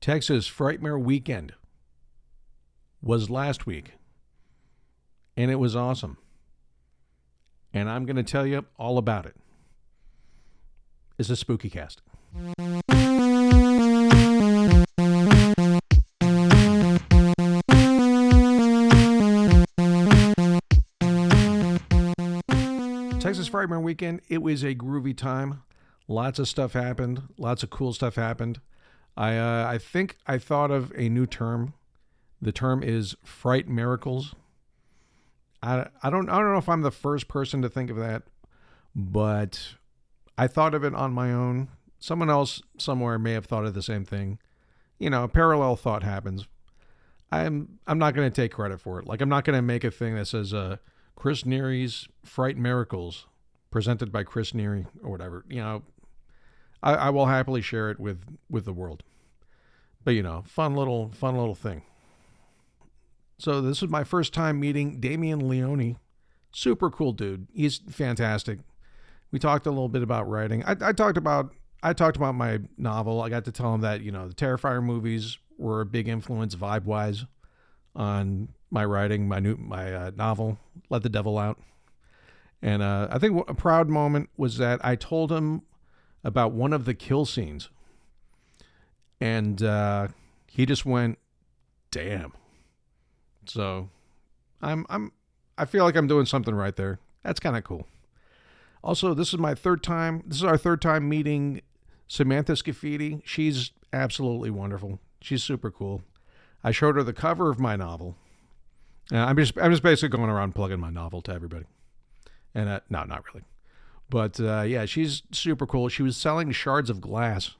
Texas Frightmare weekend was last week, and it was awesome. And I'm going to tell you all about it. It's a spooky cast. Texas Frightmare weekend, it was a groovy time. Lots of stuff happened. Lots of cool stuff happened. I think I thought of a new term. The term is Frightmiracles. I don't know if I'm the first person to think of that, but I thought of it on my own. Someone else somewhere may have thought of the same thing. You know, a parallel thought happens. I'm not going to take credit for it. Like, I'm not going to make a thing that says Chris Neary's Frightmiracles presented by Chris Neary or whatever. You know, I will happily share it with the world. But, you know, fun little thing. So this was my first time meeting Damian Leone. Super cool dude. He's fantastic. We talked a little bit about writing. I talked about my novel. I got to tell him that, you know, the Terrifier movies were a big influence vibe-wise on my writing, my novel, Let the Devil Out. And I think a proud moment was that I told him about one of the kill scenes. And he just went, damn. So I feel like I'm doing something right there. That's kind of cool. Also, this is our third time meeting Samantha Scafidi. She's absolutely wonderful. She's super cool. I showed her the cover of my novel. I'm just basically going around plugging my novel to everybody. And no, not really. But yeah, she's super cool. She was selling shards of glass.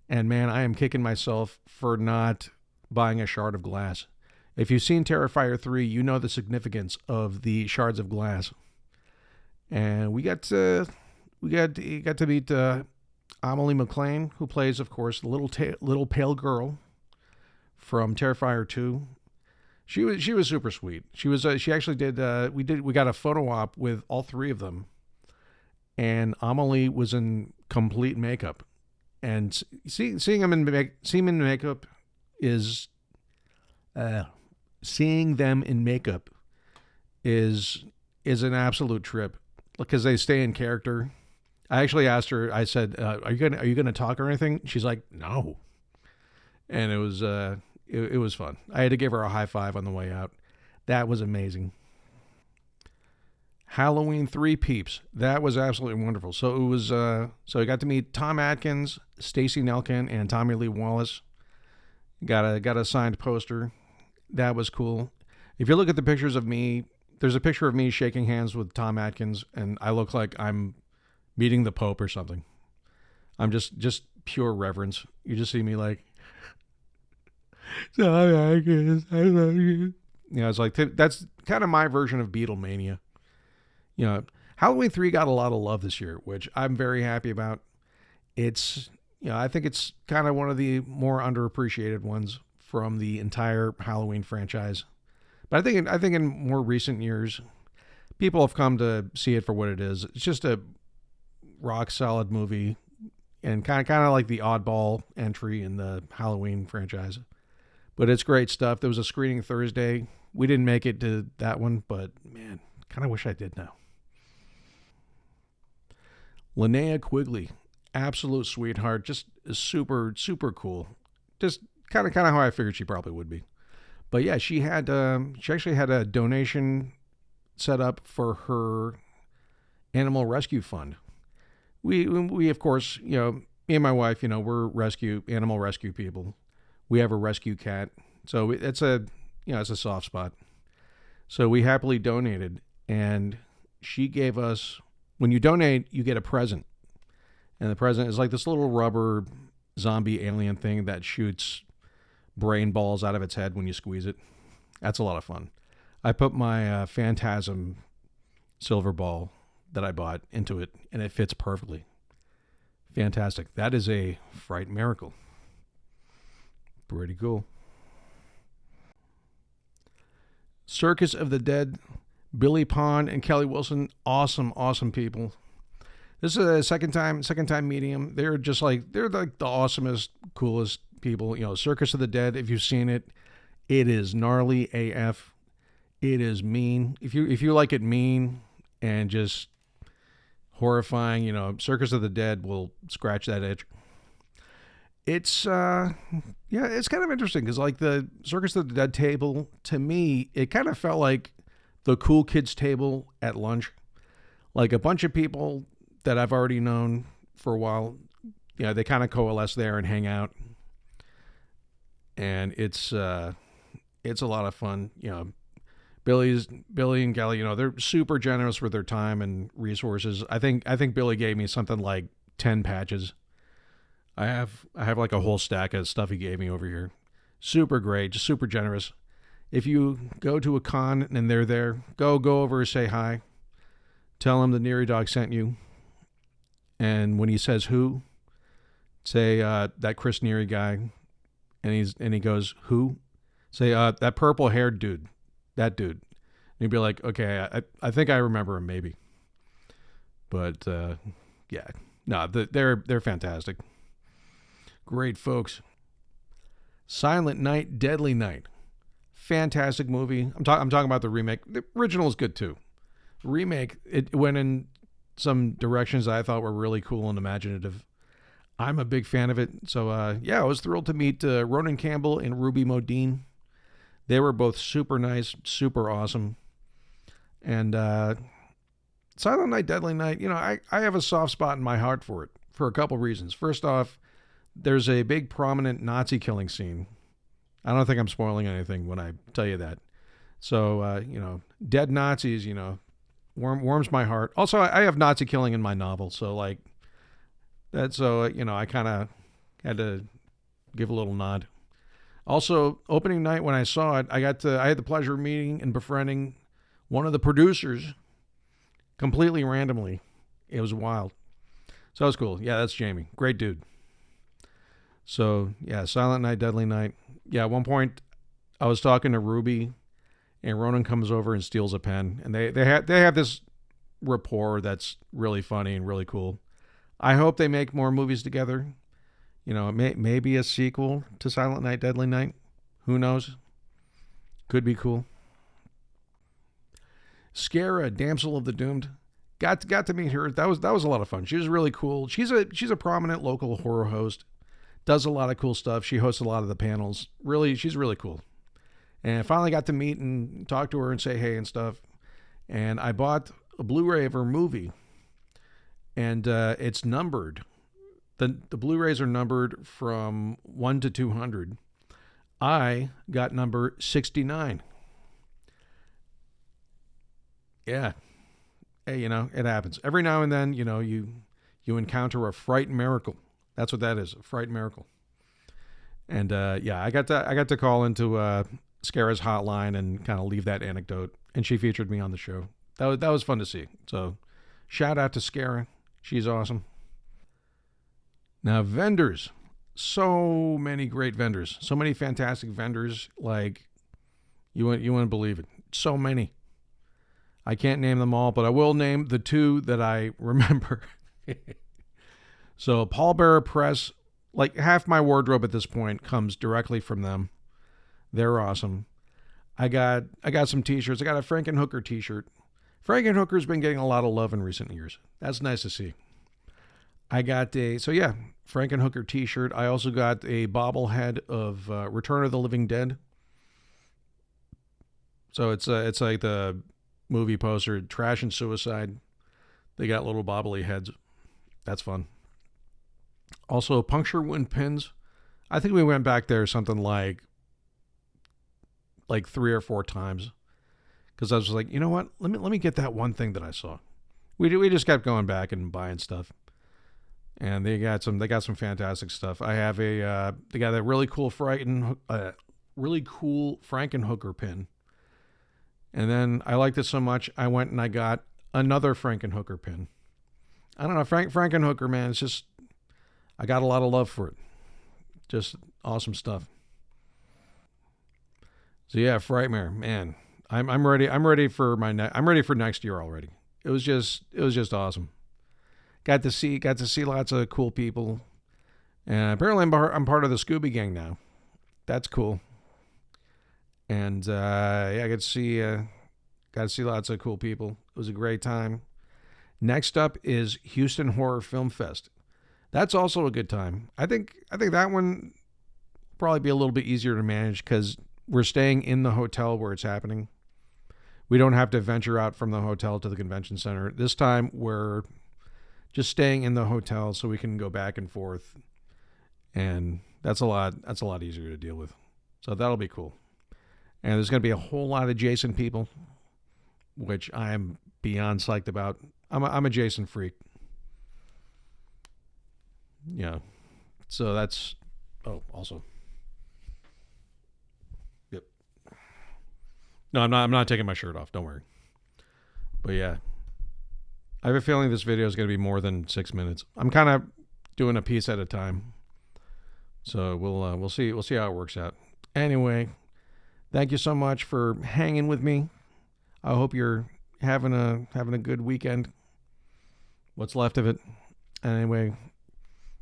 And man, I am kicking myself for not buying a shard of glass. If you've seen Terrifier 3, you know the significance of the shards of glass. And we got to meet Amelie McLean, who plays, of course, the little pale girl from Terrifier 2. She was super sweet. She actually did we got a photo op with all three of them, and Amelie was in complete makeup, and seeing them in makeup is seeing them in makeup is an absolute trip because they stay in character. I actually asked her. I said, "Are you gonna talk or anything?" She's like, "No," and it was fun. I had to give her a high five on the way out. That was amazing. Halloween 3 peeps. That was absolutely wonderful. So it was. So I got to meet Tom Atkins, Stacey Nelkin, and Tommy Lee Wallace. Got a signed poster. That was cool. If you look at the pictures of me, there's a picture of me shaking hands with Tom Atkins, and I look like I'm meeting the Pope or something. I'm just pure reverence. You just see me like, Tom Atkins, I love you. You know, it's like, that's kind of my version of Beatlemania. You know, Halloween 3 got a lot of love this year, which I'm very happy about. It's, you know, I think it's kind of one of the more underappreciated ones from the entire Halloween franchise. But I think in more recent years, people have come to see it for what it is. It's just a rock solid movie, and kind of like the oddball entry in the Halloween franchise. But it's great stuff. There was a screening Thursday. We didn't make it to that one, but man, kind of wish I did now. Linnea Quigley, absolute sweetheart, just super, super cool. Just kind of how I figured she probably would be. But yeah, she actually had a donation set up for her animal rescue fund. We of course, you know, me and my wife, you know, we're animal rescue people. We have a rescue cat, so it's a soft spot. So we happily donated, and she gave us, when you donate, you get a present. And the present is like this little rubber zombie alien thing that shoots brain balls out of its head when you squeeze it. That's a lot of fun. I put my Phantasm silver ball that I bought into it, and it fits perfectly. Fantastic. That is a Frightmiracle. Pretty cool. Circus of the Dead, Billy Pond and Kelly Wilson, awesome people. This is a second time meeting them. They're like the awesomest, coolest people. Circus of the Dead. If you've seen it, it is gnarly AF. It is mean. If you like it mean and just horrifying, Circus of the Dead will scratch that itch. It's it's kind of interesting because like the Circus of the Dead table, to me, it kind of felt like the cool kids table at lunch. Like a bunch of people that I've already known for a while, they kind of coalesce there and hang out. And it's a lot of fun. Billy and Kelly, they're super generous with their time and resources. I think Billy gave me something like 10 patches. I have like a whole stack of stuff he gave me over here. Super great, just super generous. If you go to a con and they're there, go over, say hi. Tell him the Neary Dog sent you. And when he says who, say that Chris Neary guy, and he goes, who? Say that purple haired dude, that dude. And you'd be like, okay, I think I remember him maybe. But yeah, no, they're fantastic. Great folks. Silent Night, Deadly Night. Fantastic movie. I'm talking about the remake. The original is good too. The remake, it went in some directions that I thought were really cool and imaginative. I'm a big fan of it. So I was thrilled to meet Ronan Campbell and Ruby Modine. They were both super nice, super awesome. And Silent Night, Deadly Night, I have a soft spot in my heart for it for a couple reasons. First off, there's a big prominent Nazi killing scene. I don't think I'm spoiling anything when I tell you that. So, dead Nazis, warms my heart. Also, I have Nazi killing in my novel. So like that. So, I kind of had to give a little nod. Also, opening night when I saw it, I had the pleasure of meeting and befriending one of the producers completely randomly. It was wild. So that was cool. Yeah, that's Jamie. Great dude. So, yeah, Silent Night, Deadly Night. Yeah, at one point, I was talking to Ruby, and Ronan comes over and steals a pen. And they have this rapport that's really funny and really cool. I hope they make more movies together. Maybe a sequel to Silent Night, Deadly Night. Who knows? Could be cool. Scara, Damsel of the Doomed. Got to meet her. That was a lot of fun. She was really cool. She's a prominent local horror host. Does a lot of cool stuff. She hosts a lot of the panels. Really, she's really cool. And I finally got to meet and talk to her and say hey and stuff. And I bought a Blu-ray of her movie. And it's numbered. The Blu-rays are numbered from 1 to 200. I got number 69. Yeah. Hey, it happens. Every now and then, you encounter a Frightmiracle. That's what that is, a Frightmiracle. And I got to call into Scara's hotline and kind of leave that anecdote. And she featured me on the show. That was fun to see. So shout out to Scara. She's awesome. Now, vendors. So many great vendors. So many fantastic vendors. Like, you wouldn't believe it. So many. I can't name them all, but I will name the two that I remember. So, Pallbearer Press, like half my wardrobe at this point comes directly from them. They're awesome. I got some t-shirts. I got a Frankenhooker t-shirt. Frankenhooker's been getting a lot of love in recent years. That's nice to see. I got Frankenhooker t-shirt. I also got a bobblehead of Return of the Living Dead. So it's like the movie poster, Trash and Suicide. They got little bobbly heads. That's fun. Also, puncture wound pins. I think we went back there something like 3 or 4 times. Because I was like, you know what? Let me get that one thing that I saw. We just kept going back and buying stuff. And they got some fantastic stuff. I have they got a really cool Frankenhooker pin. And then I liked it so much, I went and I got another Frankenhooker pin. I don't know, Frankenhooker, man, it's just, I got a lot of love for it. Just awesome stuff. So yeah, Frightmare, man, I'm ready. I'm ready for next year already. It was just awesome. Got to see lots of cool people. And apparently I'm part of the Scooby Gang now. That's cool. And yeah, I got to see lots of cool people. It was a great time. Next up is Houston Horror Film Fest. That's also a good time. I think that one probably be a little bit easier to manage because we're staying in the hotel where it's happening. We don't have to venture out from the hotel to the convention center. This time we're just staying in the hotel so we can go back and forth, and that's a lot easier to deal with. So that'll be cool. And there's going to be a whole lot of Jason people, which I am beyond psyched about. I'm a Jason freak. Yeah. So that's also. Yep. No, I'm not taking my shirt off. Don't worry. But yeah. I have a feeling this video is going to be more than 6 minutes. I'm kind of doing a piece at a time. So we'll see how it works out. Anyway, thank you so much for hanging with me. I hope you're having a good weekend. What's left of it. Anyway,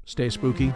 stay spooky.